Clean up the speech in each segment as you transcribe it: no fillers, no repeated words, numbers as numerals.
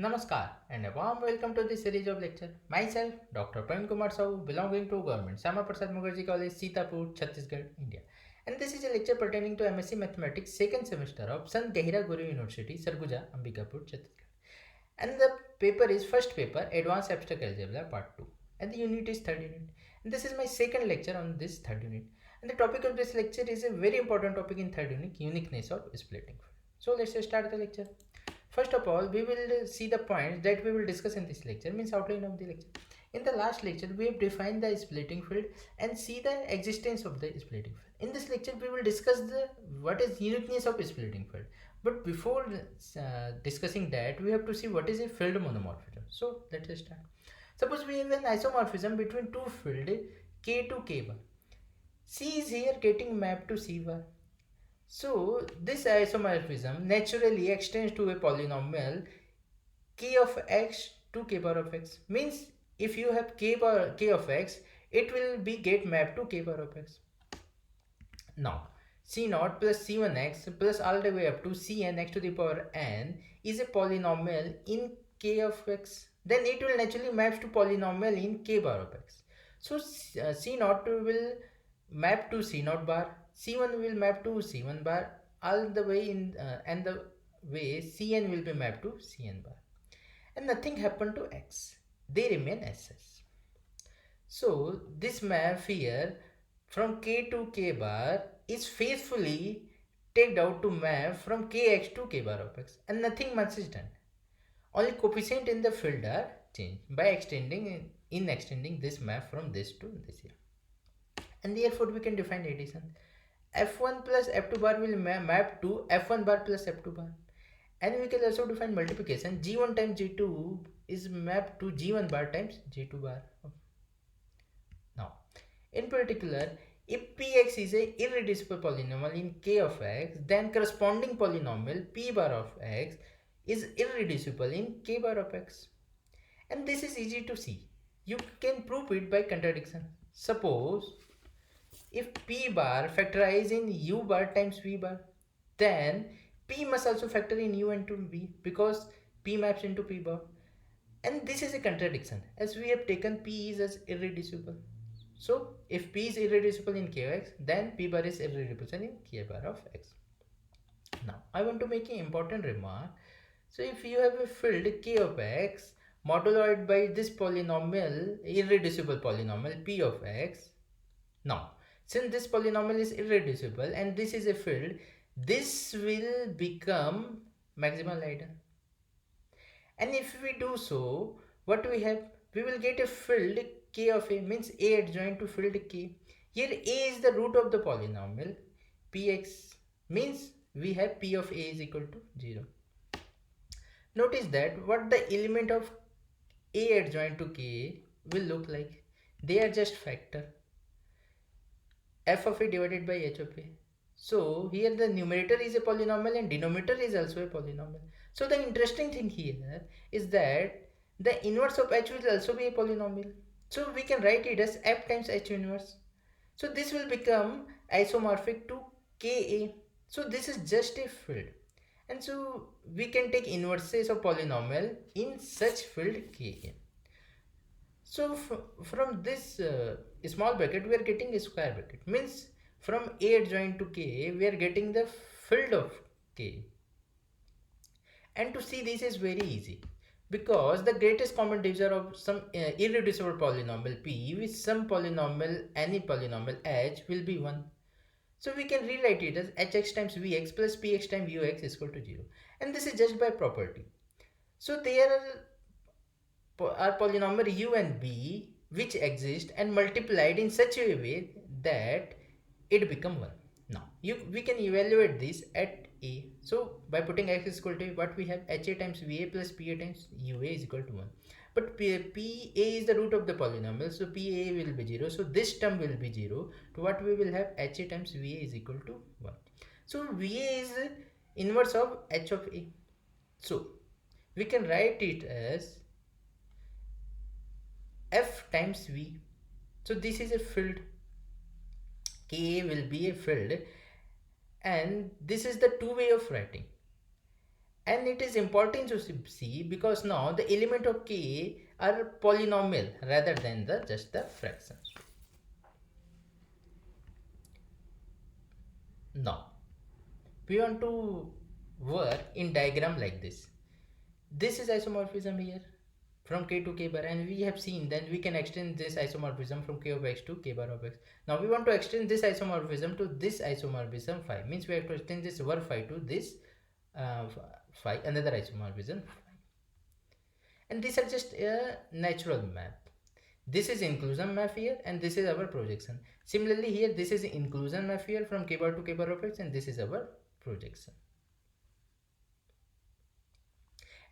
Namaskar and a warm welcome to this series of lecture. Myself, Dr. Prem Kumar Sahu, belonging to Government Sama Prasad Mukherjee College, Sitapur, Chhattisgarh, India. And this is a lecture pertaining to MSc Mathematics second semester of Sant Gehira Guru University, Sarguja, Ambikapur, Chhattisgarh. And the paper is first paper, Advanced Abstract Algebra Part 2. And the unit is third unit. And this is my second lecture on this third unit. And the topic of this lecture is a very important topic in third unit, uniqueness of splitting field. So let's start the lecture. First of all, we will see the points that we will discuss in this lecture, means outline of the lecture. In the last lecture, we have defined the splitting field and see the existence of the splitting field. In this lecture, we will discuss what is uniqueness of splitting field. But before discussing that, we have to see what is a field monomorphism. So let us start. Suppose we have an isomorphism between two fields k to k bar. C is here getting mapped to C bar. So this isomorphism naturally extends to a polynomial k of x to k bar of x. Means if you have k of x, it will be get mapped to k bar of x. Now c0 plus c1x plus all the way up to cn x to the power n is a polynomial in k of x. Then it will naturally map to polynomial in k bar of x. So c0 will map to c0 bar, c1 will map to c1 bar, all the way in and the way cn will be mapped to cn bar, and nothing happened to x, they remain as such. So this map here from k to k bar is faithfully taken out to map from kx to k bar of x, and nothing much is done. Only coefficient in the field are changed by extending this map from this to this here. And therefore we can define addition. F1 plus F2 bar will map to F1 bar plus F2 bar. And we can also define multiplication. G1 times G2 is mapped to G1 bar times G2 bar. Now, in particular, if Px is a irreducible polynomial in K of x, then corresponding polynomial P bar of x is irreducible in K bar of x. And this is easy to see. You can prove it by contradiction. Suppose if P bar factorize in U bar times V bar, then P must also factor in U into V because P maps into P bar. And this is a contradiction as we have taken P is as irreducible. So if P is irreducible in Kx, then P bar is irreducible in K bar of x. Now I want to make an important remark. So if you have a field K of x moduloid by this polynomial, irreducible polynomial P of x, now since this polynomial is irreducible and this is a field, this will become maximal ideal. And if we do so, what we have? We will get a field k of a, means a adjoint to field k. Here a is the root of the polynomial px, means we have p of a is equal to 0. Notice that what the element of a adjoint to k will look like. They are just factor. F of a divided by h of a. So here the numerator is a polynomial and denominator is also a polynomial. So the interesting thing here is that the inverse of h will also be a polynomial. So we can write it as f times h inverse. So this will become isomorphic to Ka. So this is just a field. And so we can take inverses of polynomial in such field Ka. So from this small bracket we are getting a square bracket, means from A adjoint to K we are getting the field of K. And to see this is very easy because the greatest common divisor of some irreducible polynomial P with some polynomial, any polynomial h will be 1. So we can rewrite it as hx times vx plus px times ux is equal to 0. And this is just by property. So there are polynomial u and b which exist and multiplied in such a way that it become 1. Now we can evaluate this at a. So by putting x is equal to what we have, ha times va plus pa times ua is equal to 1. But pa is the root of the polynomial, so pa will be 0. So this term will be 0. To what we will have, ha times va is equal to 1. So va is inverse of h of a. So we can write it as f times v. So this is a field, Ka will be a field, and this is the two way of writing. And it is important to see because now the element of k are polynomial rather than the just the fractions. Now we want to work in diagram like this. This is isomorphism here from k to k bar, and we have seen then we can extend this isomorphism from k of x to k bar of x. Now we want to extend this isomorphism to this isomorphism phi, means we have to extend this var phi to this phi, another isomorphism phi. And these are just a natural map. This is inclusion map here, and this is our projection. Similarly here, this is inclusion map here from k bar to k bar of x, and this is our projection.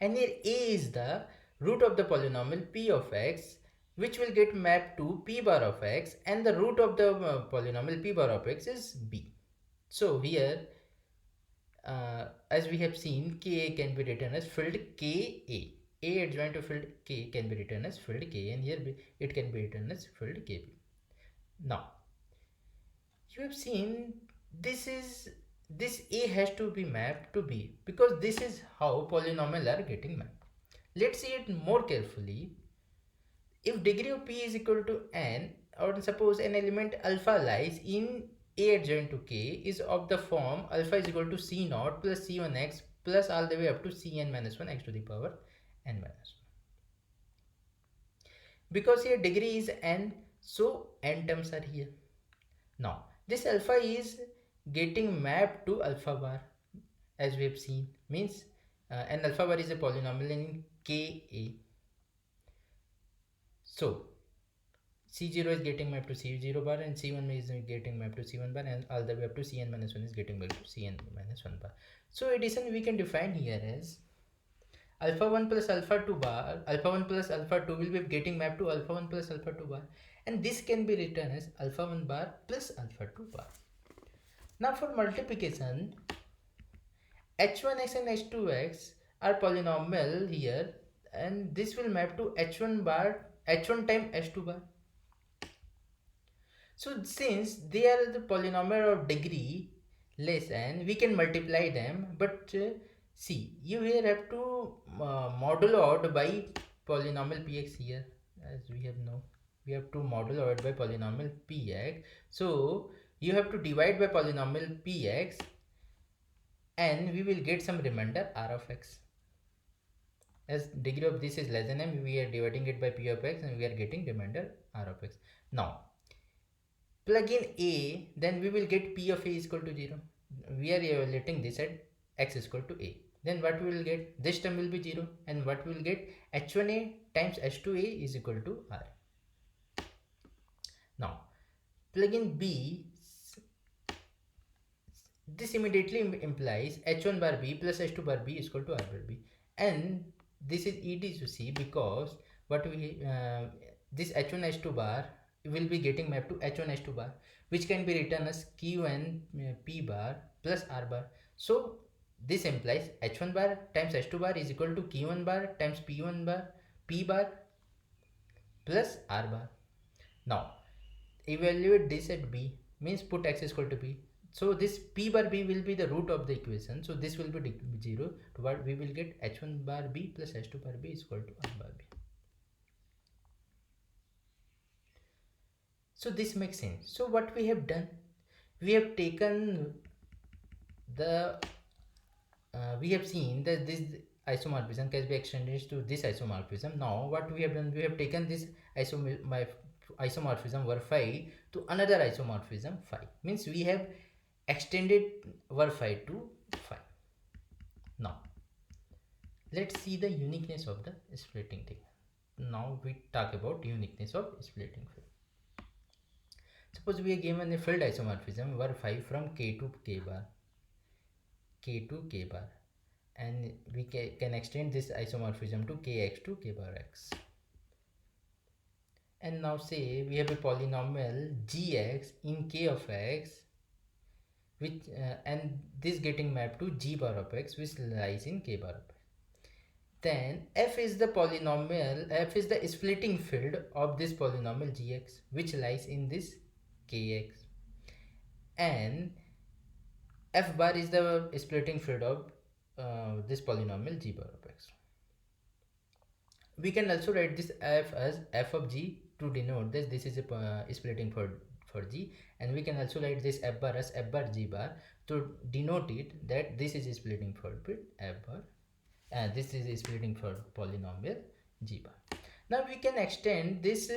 And here a is the root of the polynomial p of x, which will get mapped to p bar of x, and the root of the polynomial p bar of x is b. So here, as we have seen, ka can be written as field ka. A adjoint to field k can be written as field k, and here it can be written as field kb. Now you have seen this a has to be mapped to b because this is how polynomial are getting mapped. Let's see it more carefully. If degree of p is equal to n, or suppose an element alpha lies in a adjoint to k is of the form alpha is equal to c naught plus c1x plus all the way up to cn minus 1 x to the power n minus 1. Because here degree is n, so n terms are here. Now this alpha is getting mapped to alpha bar, as we have seen, means and alpha bar is a polynomial in ka. So c0 is getting mapped to c0 bar, and c1 is getting mapped to c1 bar, and all the way up to cn minus 1 is getting mapped to cn minus 1 bar. So addition we can define here as alpha 1 plus alpha 2 bar, alpha 1 plus alpha 2 will be getting mapped to alpha 1 plus alpha 2 bar, and this can be written as alpha 1 bar plus alpha 2 bar. Now for multiplication, h1x and h2x are polynomial here, and this will map to h1 bar, h1 times h2 bar. So since they are the polynomial of degree less n, we can multiply them, but see, you here have to modulo out by polynomial px here, as we have known. We have to modulo out by polynomial px. So you have to divide by polynomial px, and we will get some remainder r of x. As degree of this is less than m, we are dividing it by p of x, and we are getting remainder r of x. Now plug in a, then we will get p of a is equal to 0. We are evaluating this at x is equal to a. Then what we will get? This term will be 0, and what we will get? h1a times h2a is equal to r. Now plug in b. This immediately implies h1 bar b plus h2 bar b is equal to r bar b, and this is easy to see because what we this h1 h2 bar will be getting mapped to h1 h2 bar, which can be written as q1 p bar plus r bar. So this implies h1 bar times h2 bar is equal to q1 bar times p1 bar p bar plus r bar. Now evaluate this at b, means put x is equal to b. So this p bar b will be the root of the equation, so this will be 0, to what we will get h1 bar b plus h2 bar b is equal to r bar b. So this makes sense. So what we have done, we have taken the we have seen that this isomorphism can be extended to this isomorphism. Now what we have done, we have taken this isomorphism var phi to another isomorphism phi, means we have extended var phi to phi. Now let's see the uniqueness of the splitting thing. Now we talk about uniqueness of splitting field. Suppose we are given a field isomorphism var phi from k to k bar, and we can extend this isomorphism to kx to k bar x. And now say we have a polynomial gx in k of x, which and this getting mapped to g bar of x, which lies in k bar of x. Then f is the polynomial, f is the splitting field of this polynomial gx, which lies in this kx, and f bar is the splitting field of this polynomial g bar of x. We can also write this f as f of g to denote this. This is a splitting for g, and we can also write this f bar as f bar g bar to denote it that this is splitting for bit f bar, and this is splitting for polynomial g bar. Now we can extend this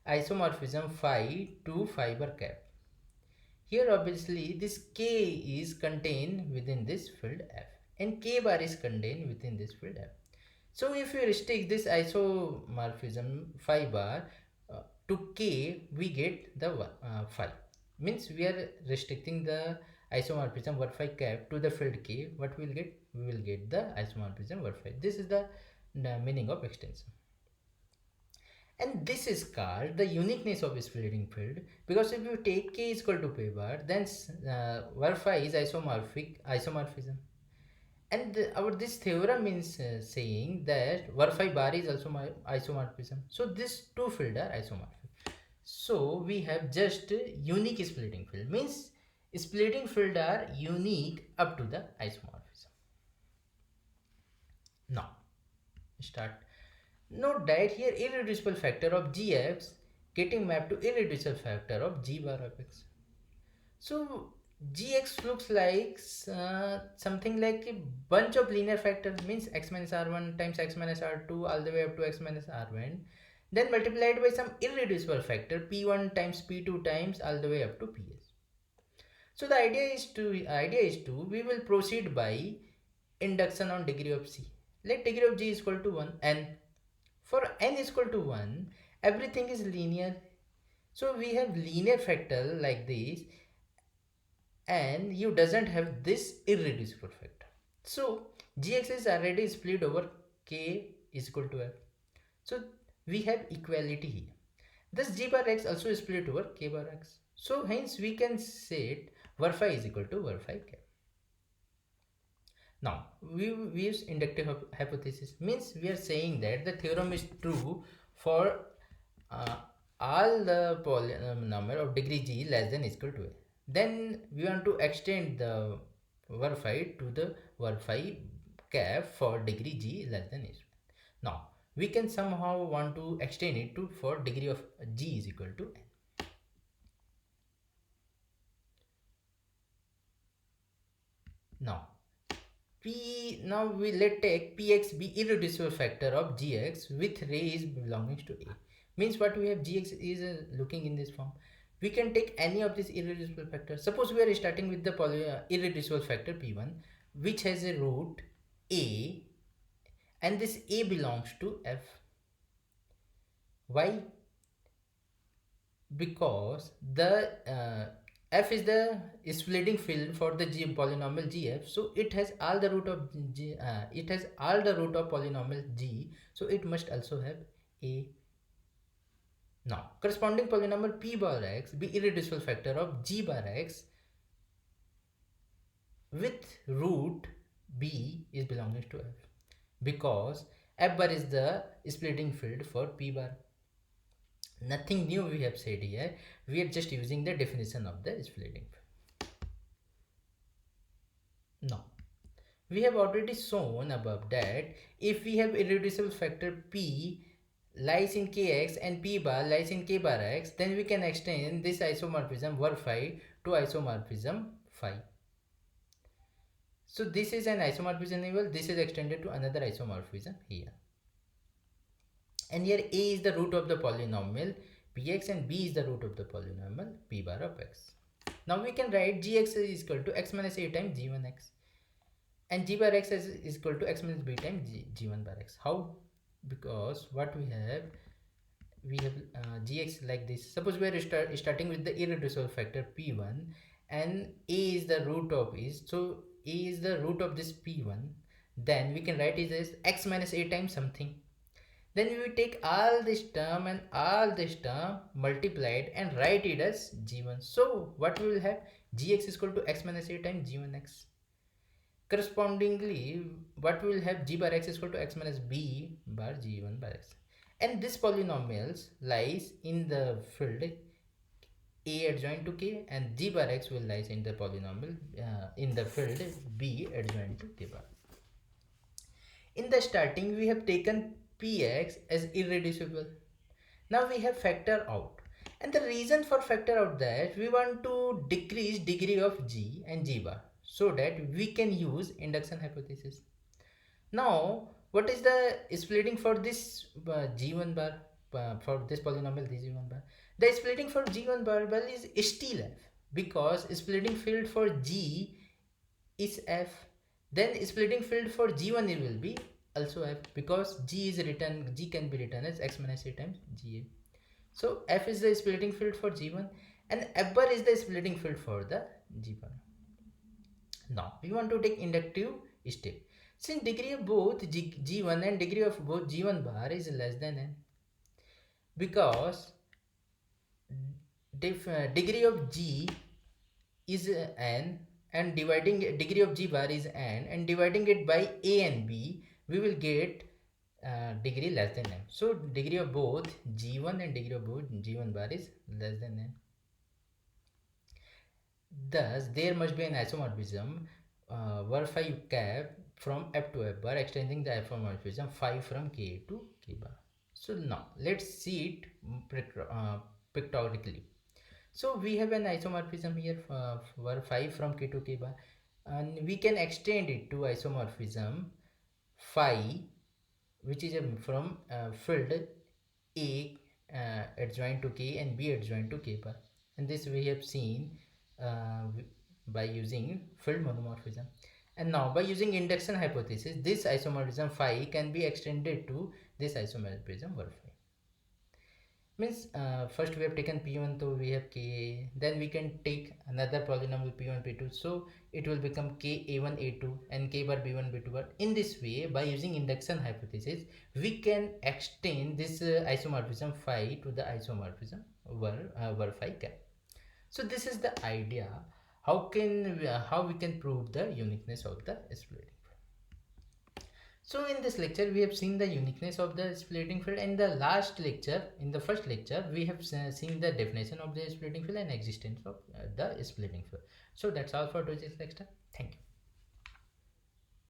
isomorphism phi to phi bar cap. Here obviously this k is contained within this field f, and k bar is contained within this field f. So if we restrict this isomorphism phi bar to k, we get the phi. Means we are restricting the isomorphism var phi cap to the field k. What we will get? We will get the isomorphism var phi. This is the meaning of extension. And this is called the uniqueness of splitting field, because if you take k is equal to phi bar, then var phi is isomorphism. And this theorem is saying that var phi bar is also isomorphism. So these two fields are isomorphic. So we have just unique splitting field, means splitting field are unique up to the isomorphism. Now start. Note that here irreducible factor of gx getting mapped to irreducible factor of g bar of x. So gx looks like something like a bunch of linear factors, means x minus r1 times x minus r2 all the way up to x minus r1, then multiplied by some irreducible factor p1 times p2 times all the way up to ps. So the idea is to we will proceed by induction on degree of c. Let degree of g is equal to 1, and for n is equal to 1, everything is linear. So we have linear factor like this, and you doesn't have this irreducible factor. So gx is already split over k is equal to f. So we have equality here. Thus g bar x also is split over k bar x. So hence we can set var phi is equal to var phi cap. Now we use inductive hypothesis, means we are saying that the theorem is true for all the polynomial of degree g less than or equal to a. Then we want to extend the var phi to the var phi cap for degree g less than or equal. Now we can somehow want to extend it to for degree of g is equal to n. Now we let take px be irreducible factor of gx with rays belonging to a. Means what we have, gx is looking in this form. We can take any of these irreducible factors. Suppose we are starting with the irreducible factor p1, which has a root a, and this a belongs to f. Why? Because the f is the splitting field for the g polynomial gf, so it has all the root of g, it has all the root of polynomial g, so it must also have a. Now corresponding polynomial p bar x be irreducible factor of g bar x with root b is belonging to f, because f bar is the splitting field for p bar. Nothing new we have said here, we are just using the definition of the splitting field. Now we have already shown above that if we have irreducible factor p lies in kx and p bar lies in k bar x, then we can extend this isomorphism var phi to isomorphism phi. So this is an isomorphism level, this is extended to another isomorphism here. And here a is the root of the polynomial px and b is the root of the polynomial p bar of x. Now we can write gx is equal to x minus a times g1x, and g bar x is equal to x minus b times g1 bar x. How? Because what we have gx like this. Suppose we are starting with the irreducible factor p1, and a is the root of is, so a is the root of this p1, then we can write it as x minus a times something. Then we will take all this term and all this term multiplied and write it as g1. So what we will have, gx is equal to x minus a times g1x. Correspondingly, what we will have, g bar x is equal to x minus b bar g1 bar x. And this polynomials lies in the field a adjoint to k, and g bar x will lies in the polynomial in the field b adjoint to k bar. In the starting, we have taken Px as irreducible. Now we have factor out. And the reason for factor out that we want to decrease degree of G and G bar so that we can use induction hypothesis. Now, what is the splitting for this G1 bar, for this polynomial this G1 bar? The splitting for G1 bar well is still F, because splitting field for G is F. Then splitting field for G1 it will be also F, because G can be written as x minus a times Ga. So F is the splitting field for G1 and F bar is the splitting field for the G bar. Now we want to take inductive step. Since degree of both G1 and degree of both G1 bar is less than n, because degree of G is n and dividing degree of G bar is n and dividing it by a and b, we will get degree less than n. So degree of both G1 and degree of both G1 bar is less than n. Thus there must be an isomorphism var5 cap from F to F bar, extending the isomorphism phi from K to K bar. So now let's see it pictorially. So we have an isomorphism here for phi from K to K bar, and we can extend it to isomorphism phi, which is from field A adjoint to K and B adjoint to K bar. And this we have seen by using field monomorphism. And now by using induction hypothesis, this isomorphism phi can be extended to this isomorphism var phi. Means first we have taken P1, so we have K, then we can take another polynomial P1, P2, so it will become K A1, A2 and K bar B1, B2 bar. In this way, by using induction hypothesis, we can extend this isomorphism phi to the isomorphism var phi cap. So this is the idea how we can prove the uniqueness of the splitting. So in this lecture we have seen the uniqueness of the splitting field. In the first lecture we have seen the definition of the splitting field and existence of the splitting field. So that's all for today's lecture. Thank you.